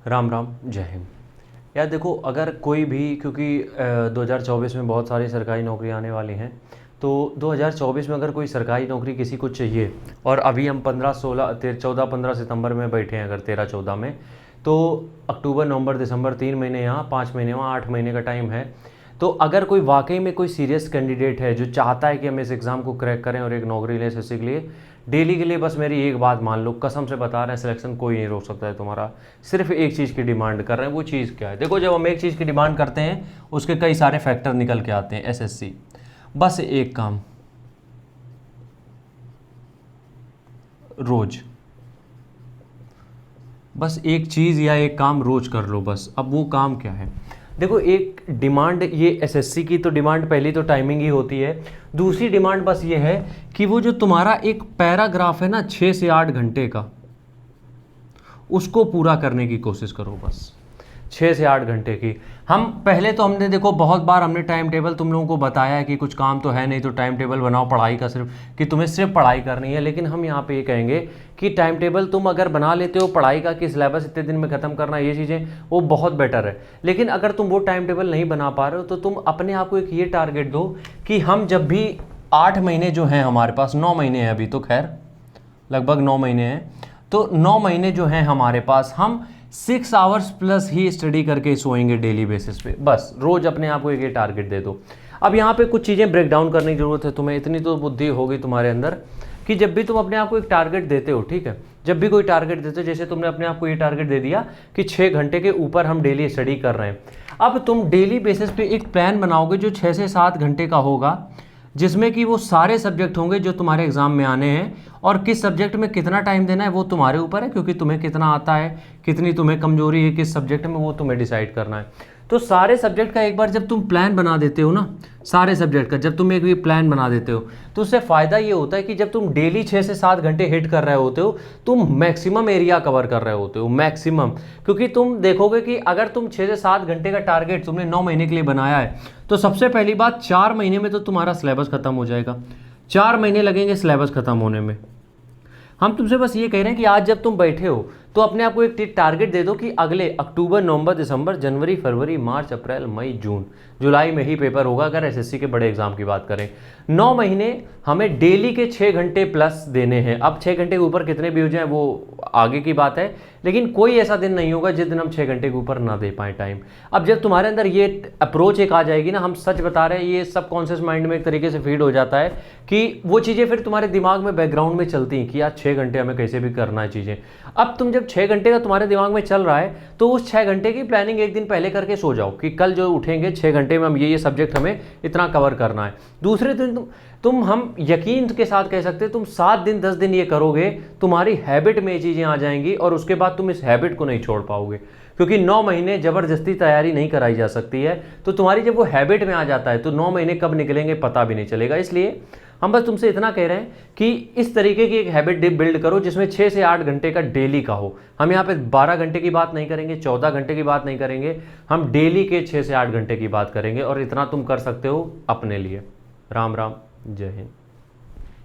राम राम, जय हिंद। यार देखो, अगर कोई भी, क्योंकि 2024 में बहुत सारी सरकारी नौकरी आने वाली हैं, तो 2024 में अगर कोई सरकारी नौकरी किसी को चाहिए, और अभी हम 14 15 सितंबर में बैठे हैं, अगर 13 14 में, तो अक्टूबर नवंबर दिसंबर 3 महीने यहाँ, 5 महीने वहाँ, 8 महीने का टाइम है। तो अगर कोई वाकई में कोई सीरियस कैंडिडेट है जो चाहता है कि हम इस एग्ज़ाम को क्रैक करें और एक नौकरी लें एसएससी के लिए, डेली के लिए, बस मेरी एक बात मान लो, कसम से बता रहे हैं, सिलेक्शन कोई नहीं रोक सकता है तुम्हारा। सिर्फ एक चीज़ की डिमांड कर रहे हैं, वो चीज़ क्या है? देखो, जब हम एक चीज़ की डिमांड करते हैं उसके कई सारे फैक्टर निकल के आते हैं। एसएससी, बस एक काम, रोज, बस एक चीज़ या एक काम रोज कर लो बस। अब वो काम क्या है? देखो, एक डिमांड, ये एसएससी की तो डिमांड पहली तो टाइमिंग ही होती है। दूसरी डिमांड बस ये है कि वो जो तुम्हारा एक पैराग्राफ है ना 6 से 8 घंटे का, उसको पूरा करने की कोशिश करो बस। 6 से 8 घंटे की। हम पहले तो हमने, देखो, बहुत बार हमने टाइम टेबल तुम लोगों को बताया है कि कुछ काम तो है नहीं तो टाइम टेबल बनाओ पढ़ाई का, सिर्फ कि तुम्हें सिर्फ पढ़ाई करनी है। लेकिन हम यहाँ पे ये कहेंगे कि टाइम टेबल तुम अगर बना लेते हो पढ़ाई का कि सिलेबस इतने दिन में ख़त्म करना, ये चीज़ें, वो बहुत बेटर है। लेकिन अगर तुम वो टाइम टेबल नहीं बना पा रहे हो तो तुम अपने आप को एक ये टारगेट दो कि हम जब भी 8 महीने जो हैं हमारे पास, 9 महीने हैं अभी तो, खैर लगभग 9 महीने हैं, तो 9 महीने जो हैं हमारे पास, हम 6 आवर्स प्लस ही स्टडी करके सोएंगे डेली बेसिस पे। बस रोज अपने आप को एक ये टारगेट दे दो। अब यहाँ पे कुछ चीज़ें ब्रेक डाउन करने की जरूरत है तुम्हें। इतनी तो बुद्धि होगी तुम्हारे अंदर कि जब भी तुम अपने आप को एक टारगेट देते हो, ठीक है, जब भी कोई टारगेट देते हो, जैसे तुमने अपने आप को ये टारगेट दे दिया कि 6 घंटे के ऊपर हम डेली स्टडी कर रहे हैं। अब तुम डेली बेसिस पे एक प्लान बनाओगे जो 6 से 7 घंटे का होगा, जिसमें कि वो सारे सब्जेक्ट होंगे जो तुम्हारे एग्जाम में आने हैं। और किस सब्जेक्ट में कितना टाइम देना है वो तुम्हारे ऊपर है, क्योंकि तुम्हें कितना आता है, कितनी तुम्हें कमजोरी है किस सब्जेक्ट में, वो तुम्हें डिसाइड करना है। तो सारे सब्जेक्ट का एक बार जब तुम प्लान बना देते हो ना, सारे सब्जेक्ट का जब तुम एक भी प्लान बना देते हो, तो उससे फ़ायदा ये होता है कि जब तुम डेली 6 से 7 घंटे हिट कर रहे होते हो, तुम मैक्सिमम एरिया कवर कर रहे होते हो, मैक्सिमम। क्योंकि तुम देखोगे कि अगर तुम 6 से 7 घंटे का टारगेट तुमने 9 महीने के लिए बनाया है, तो सबसे पहली बात, 4 महीने में तो तुम्हारा सिलेबस खत्म हो जाएगा। 4 महीने लगेंगे सिलेबस खत्म होने में। हम तुमसे बस ये कह रहे हैं कि आज जब तुम बैठे हो तो अपने आप को एक टारगेट दे दो कि अगले अक्टूबर नवंबर दिसंबर जनवरी फरवरी मार्च अप्रैल मई जून जुलाई में ही पेपर होगा, अगर एसएससी के बड़े एग्जाम की बात करें। 9 महीने हमें डेली के 6 घंटे प्लस देने हैं। अब 6 घंटे के ऊपर कितने भी हो जाए वो आगे की बात है, लेकिन कोई ऐसा दिन नहीं होगा जिस दिन हम 6 घंटे के ऊपर ना दे पाए टाइम। अब जब तुम्हारे अंदर ये अप्रोच एक आ जाएगी ना, हम सच बता रहे हैं, ये सब कॉन्शियस माइंड में एक तरीके से फीड हो जाता है कि वो चीज़ें फिर तुम्हारे दिमाग में बैकग्राउंड में चलती हैं कि यार 6 घंटे हमें कैसे भी करना है चीज़ें। अब तुम जब 6 घंटे का तुम्हारे दिमाग में चल रहा है, तो उस 6 घंटे की प्लानिंग एक दिन पहले करके सो जाओ कि कल जो उठेंगे 6 घंटे में हम ये सब्जेक्ट हमें इतना कवर करना है। दूसरे दिन तुम हम यकीन के साथ कह सकते हैं, तुम 7 दिन 10 दिन ये करोगे, तुम्हारी हैबिट में ये चीज़ें आ जाएंगी और उसके बाद तुम इस हैबिट को नहीं छोड़ पाओगे। क्योंकि 9 महीने ज़बरदस्ती तैयारी नहीं कराई जा सकती है। तो तुम्हारी जब वो हैबिट में आ जाता है तो 9 महीने कब निकलेंगे पता भी नहीं चलेगा। इसलिए हम बस तुमसे इतना कह रहे हैं कि इस तरीके की एक हैबिट बिल्ड करो जिसमें 6 से 8 घंटे का डेली का हो। हम यहाँ पे 12 घंटे की बात नहीं करेंगे, 14 घंटे की बात नहीं करेंगे, हम डेली के 6 से 8 घंटे की बात करेंगे। और इतना तुम कर सकते हो अपने लिए। राम राम, जय हिंद।